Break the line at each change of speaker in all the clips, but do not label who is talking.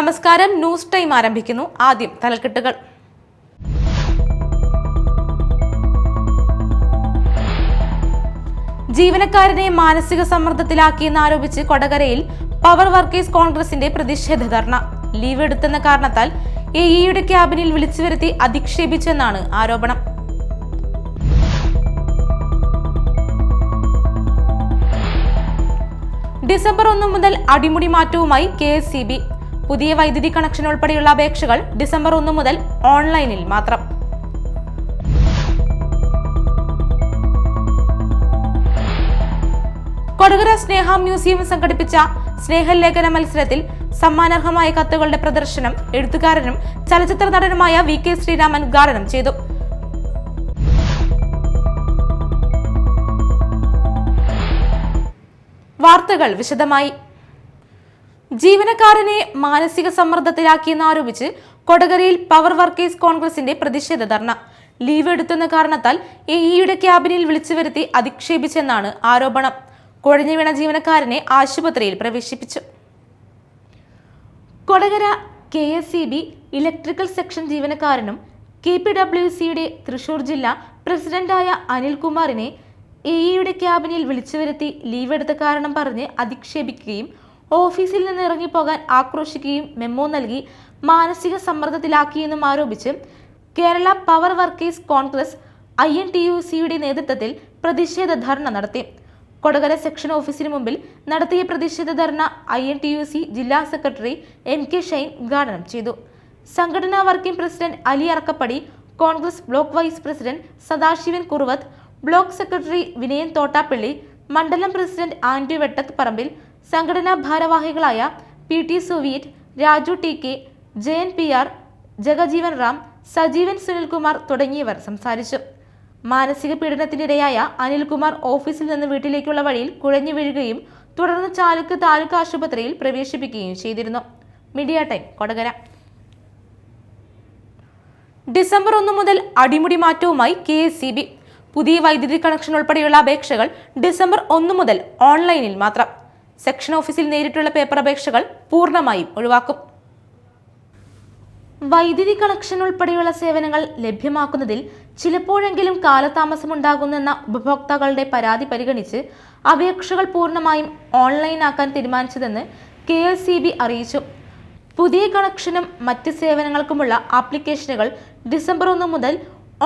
നമസ്കാരം. News time ആരംഭിക്കുന്നു. ആദ്യം തലക്കെട്ടുകൾ. ജീവനക്കാരനെ മാനസിക സമ്മർദ്ദത്തിലാക്കിയെന്നാരോപിച്ച് കൊടകരയിൽ പവർ വർക്കേഴ്സ് കോൺഗ്രസിന്റെ പ്രതിഷേധ ധർണ. ലീവ് എടുത്തെന്ന കാരണത്താൽ എഇയുടെ ക്യാബിനിൽ വിളിച്ചു വരുത്തി അധിക്ഷേപിച്ചെന്നാണ് ആരോപണം. ഡിസംബർ 1 മുതൽ അടിമുടി മാറ്റവുമായി KSEB. പുതിയ വൈദ്യുതി കണക്ഷൻ ഉൾപ്പെടെയുള്ള അപേക്ഷകൾ ഡിസംബർ 1 മുതൽ ഓൺലൈനിൽ മാത്രം. കൊടകര സ്നേഹ മ്യൂസിയം സംഘടിപ്പിച്ച സ്നേഹലേഖന മത്സരത്തിൽ സമ്മാനാർഹമായ കത്തുകളുടെ പ്രദർശനം എഴുത്തുകാരനും ചലച്ചിത്ര നടനുമായ VK ശ്രീരാമൻ ഉദ്ഘാടനം ചെയ്തു. വാർത്തകൾ വിശദമായി. ജീവനക്കാരനെ മാനസിക സമ്മർദ്ദത്തിലാക്കിയെന്നാരോപിച്ച് കൊടകരയിൽ പവർ വർക്കേഴ്സ് കോൺഗ്രസിന്റെ പ്രതിഷേധ ധർണ. ലീവ് എടുത്തെന്ന കാരണത്താൽ എഇയുടെ ക്യാബിനിൽ വിളിച്ചു വരുത്തി അധിക്ഷേപിച്ചെന്നാണ് ആരോപണം. കുഴഞ്ഞു വീണ ജീവനക്കാരനെ ആശുപത്രിയിൽ പ്രവേശിപ്പിച്ചു. കൊടകര KSEB ഇലക്ട്രിക്കൽ സെക്ഷൻ ജീവനക്കാരനും KPWCയുടെ തൃശൂർ ജില്ലാ പ്രസിഡന്റായ അനിൽകുമാറിനെ എഇയുടെ ക്യാബിനിൽ വിളിച്ചു വരുത്തി ലീവ് എടുത്ത കാരണം പറഞ്ഞ് അധിക്ഷേപിക്കുകയും ഓഫീസിൽ നിന്ന് ഇറങ്ങിപ്പോകാൻ ആക്രോശിക്കുകയും മെമ്മോ നൽകി മാനസിക സമ്മർദ്ദത്തിലാക്കിയെന്നും ആരോപിച്ച് കേരള പവർ വർക്കേഴ്സ് കോൺഗ്രസ് INTUCയുടെ നേതൃത്വത്തിൽ പ്രതിഷേധ ധർണ നടത്തി. കൊടകര സെക്ഷൻ ഓഫീസിന് മുമ്പിൽ നടത്തിയ പ്രതിഷേധ ധർണ INTUC ജില്ലാ സെക്രട്ടറി MK ഷൈൻ ഉദ്ഘാടനം ചെയ്തു. സംഘടനാ working president Ali Arakkappady, Congress block vice president Sadasivan Kuruvath, block secretary Vinayan Thottappally, മണ്ഡലം പ്രസിഡന്റ് ആൻഡ്രു വെട്ടത്ത് പറമ്പിൽ, സംഘടനാ ഭാരവാഹികളായ PT Soviet, Raju TK, Jayan PR, Jagajeevan Ram, Sajeevan Sunilkumar തുടങ്ങിയവർ സംസാരിച്ചു. മാനസിക പീഡനത്തിനിരയായ അനിൽകുമാർ ഓഫീസിൽ നിന്ന് വീട്ടിലേക്കുള്ള വഴിയിൽ കുഴഞ്ഞു വീഴുകയും തുടർന്ന് ചാലുക്ക് താലൂക്ക് ആശുപത്രിയിൽ പ്രവേശിപ്പിക്കുകയും ചെയ്തിരുന്നു. Media time Kodakara. ഡിസംബർ 1 മുതൽ അടിമുടി മാറ്റവുമായി KSEB. പുതിയ വൈദ്യുതി കണക്ഷൻ ഉൾപ്പെടെയുള്ള അപേക്ഷകൾ ഡിസംബർ 1 മുതൽ ഓൺലൈനിൽ മാത്രം. സെക്ഷൻ ഓഫീസിൽ നേരിട്ടുള്ള പേപ്പർ അപേക്ഷകൾ പൂർണ്ണമായും ഒഴിവാക്കും. വൈദ്യുതി കണക്ഷൻ ഉൾപ്പെടെയുള്ള സേവനങ്ങൾ ലഭ്യമാക്കുന്നതിൽ ചിലപ്പോഴെങ്കിലും കാലതാമസമുണ്ടാകുന്നെന്ന ഉപഭോക്താക്കളുടെ പരാതി പരിഗണിച്ച് അപേക്ഷകൾ പൂർണ്ണമായും ഓൺലൈനാക്കാൻ തീരുമാനിച്ചതെന്ന് KSEB അറിയിച്ചു. പുതിയ കണക്ഷനും മറ്റ് സേവനങ്ങൾക്കുമുള്ള ആപ്ലിക്കേഷനുകൾ ഡിസംബർ 1 മുതൽ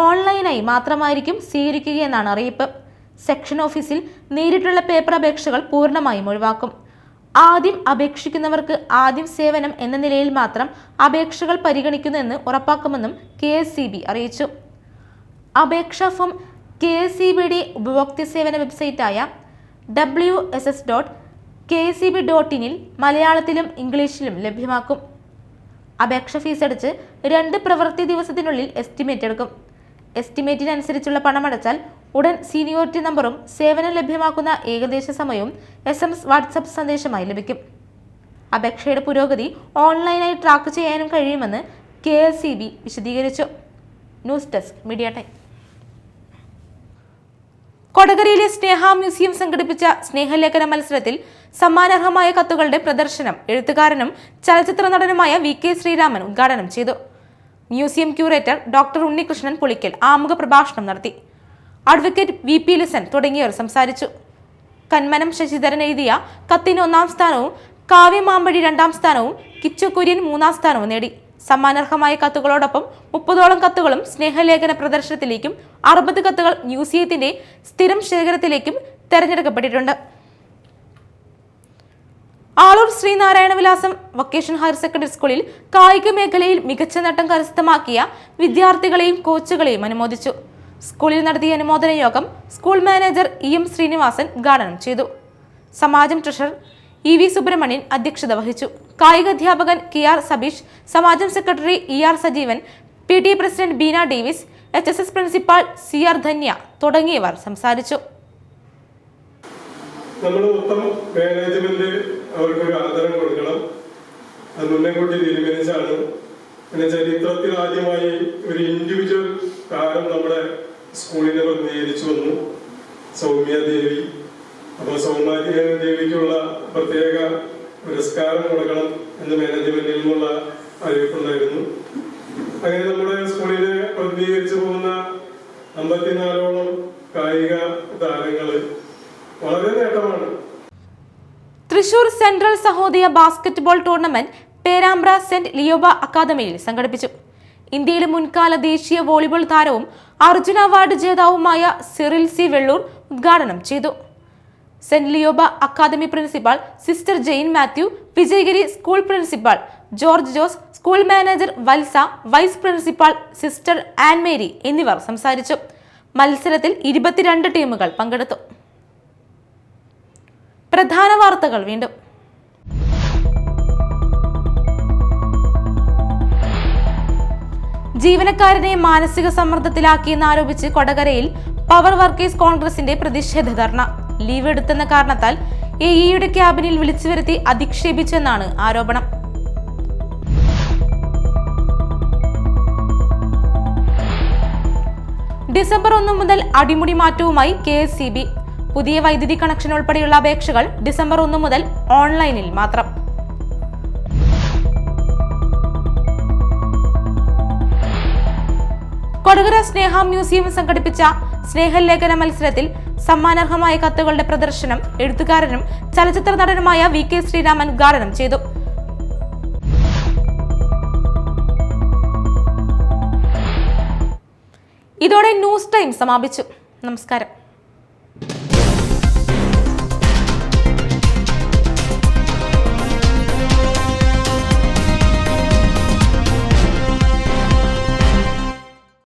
ഓൺലൈനായി മാത്രമായിരിക്കും സ്വീകരിക്കുകയെന്നാണ് അറിയിപ്പ്. സെക്ഷൻ ഓഫീസിൽ നേരിട്ടുള്ള പേപ്പർ അപേക്ഷകൾ പൂർണ്ണമായും ഒഴിവാക്കും. ആദ്യം അപേക്ഷിക്കുന്നവർക്ക് ആദ്യം സേവനം എന്ന നിലയിൽ മാത്രം അപേക്ഷകൾ പരിഗണിക്കുന്നുവെന്ന് ഉറപ്പാക്കുമെന്നും KSEB അറിയിച്ചു. അപേക്ഷാ ഫോം KSEBയുടെ ഉപഭോക്തൃ സേവന വെബ്സൈറ്റായ wss.kseb.in മലയാളത്തിലും ഇംഗ്ലീഷിലും ലഭ്യമാക്കും. അപേക്ഷ ഫീസ് അടിച്ച് 2 പ്രവൃത്തി ദിവസത്തിനുള്ളിൽ എസ്റ്റിമേറ്റ് എടുക്കും. എസ്റ്റിമേറ്റിനനുസരിച്ചുള്ള പണമടച്ചാൽ ഉടൻ സീനിയോറിറ്റി നമ്പറും സേവനം ലഭ്യമാക്കുന്ന ഏകദേശ സമയവും SMS വാട്സപ്പ് സന്ദേശമായി ലഭിക്കും. അപേക്ഷയുടെ പുരോഗതി ഓൺലൈനായി ട്രാക്ക് ചെയ്യാനും കഴിയുമെന്ന് KSEB വിശദീകരിച്ചു. News desk media time. കൊടകരയിലെ സ്നേഹ മ്യൂസിയം സംഘടിപ്പിച്ച സ്നേഹലേഖന മത്സരത്തിൽ സമ്മാനാർഹമായ കത്തുകളുടെ പ്രദർശനം എഴുത്തുകാരനും ചലച്ചിത്ര നടനുമായ VK ശ്രീരാമൻ ഉദ്ഘാടനം ചെയ്തു. Museum curator doctor Unnikrishnan Pulikkal ആമുഖ പ്രഭാഷണം നടത്തി. അഡ്വക്കേറ്റ് VP ലിസൺ തുടങ്ങിയവർ സംസാരിച്ചു. കന്മനം ശശിധരൻ എഴുതിയ കത്തിന് 1ാം സ്ഥാനവും കാവ്യമാമ്പഴി 2ാം സ്ഥാനവും കിച്ചു കുര്യൻ 3ാം സ്ഥാനവും നേടി. സമ്മാനാർഹമായ കത്തുകളോടൊപ്പം 30ഓളം കത്തുകളും സ്നേഹലേഖന പ്രദർശനത്തിലേക്കും 60 കത്തുകൾ മ്യൂസിയത്തിന്റെ സ്ഥിരം ശേഖരത്തിലേക്കും തെരഞ്ഞെടുക്കപ്പെട്ടിട്ടുണ്ട്. ആളൂർ ശ്രീനാരായണ വിലാസം വൊക്കേഷണൽ ഹയർ സെക്കൻഡറി സ്കൂളിൽ കായിക മേഖലയിൽ മികച്ച നേട്ടം കരസ്ഥമാക്കിയ വിദ്യാർത്ഥികളെയും കോച്ചുകളെയും അനുമോദിച്ചു. സ്കൂളിൽ നടത്തിയ അനുമോദന യോഗം സ്കൂൾ മാനേജർ EM ശ്രീനിവാസൻ ഉദ്ഘാടനം ചെയ്തു. സമാജം ട്രഷറർ EV സുബ്രഹ്മണ്യൻ അധ്യക്ഷത വഹിച്ചു. കായിക അധ്യാപകൻ KR സബീഷ്, സമാജം secretary ER Sajeevan, PT president Beena Davis, HSS principal CR Dhanya തുടങ്ങിയവർ സംസാരിച്ചു.
നമ്മൾ മൊത്തം മാനേജ്മെന്റ് അവർക്കൊരു ആദരം കൊടുക്കണം. അത് മുന്നേക്കൂട്ടി തീരുമാനിച്ചാണ്. പിന്നെ ചരിത്രത്തിൽ ആദ്യമായി ഒരു ഇൻഡിവിജ്വൽ താരം നമ്മുടെ സ്കൂളിനെ പ്രതിനിധീകരിച്ചു വന്നു, സൗമ്യ ദേവി. അപ്പോൾ സൗമ്യ ദേവിക്കുള്ള പ്രത്യേക പുരസ്കാരം കൊടുക്കണം എന്ന് മാനേജ്മെന്റിൽ നിന്നുള്ള അറിയിപ്പുണ്ടായിരുന്നു. അങ്ങനെ നമ്മുടെ സ്കൂളിൽ പ്രതിനിധീകരിച്ചു പോകുന്ന 54ഓളം കായിക താരങ്ങള് വളരെ നേട്ടമാണ്.
Thrissur central Sahodaya basketball tournament Perambra saint Lioba അക്കാദമിയിൽ സംഘടിപ്പിച്ചു. ഇന്ത്യയിലെ മുൻകാല ദേശീയ വോളിബോൾ താരവും അർജുന അവാർഡ് ജേതാവുമായ സിറിൽ സി വെള്ളൂർ ഉദ്ഘാടനം ചെയ്തു. Saint Lioba academy principal sister Jane Mathew, Vijayagiri school principal George Jose, school manager Valsa, vice principal sister Ann Mary എന്നിവർ സംസാരിച്ചു. മത്സരത്തിൽ 22 ടീമുകൾ പങ്കെടുത്തു. പ്രധാന വാർത്തകൾ വീണ്ടും. ജീവനക്കാരനെ മാനസിക സമ്മർദ്ദത്തിലാക്കിയെന്നാരോപിച്ച് കൊടകരയിൽ പവർ വർക്കേഴ്സ് കോൺഗ്രസിന്റെ പ്രതിഷേധ ധർണ. ലീവ് എടുത്തെന്ന കാരണത്താൽ എഇയുടെ ക്യാബിനിൽ വിളിച്ചു വരുത്തി അധിക്ഷേപിച്ചെന്നാണ് ആരോപണം. ഡിസംബർ 1 മുതൽ അടിമുടി മാറ്റവുമായി KSEB. പുതിയ വൈദ്യുതി കണക്ഷൻ ഉൾപ്പെടെയുള്ള അപേക്ഷകൾ ഡിസംബർ 1 മുതൽ ഓൺലൈനിൽ മാത്രം. കൊടകര സ്നേഹ മ്യൂസിയം സംഘടിപ്പിച്ച സ്നേഹലേഖന മത്സരത്തിൽ സമ്മാനാർഹമായ കത്തുകളുടെ പ്രദർശനം എഴുത്തുകാരനും ചലച്ചിത്ര നടനുമായ VK ശ്രീരാമൻ ഉദ്ഘാടനം ചെയ്തു. ഇതോടെ ന്യൂസ് ടൈം സമാപിച്ചു. നമസ്കാരം.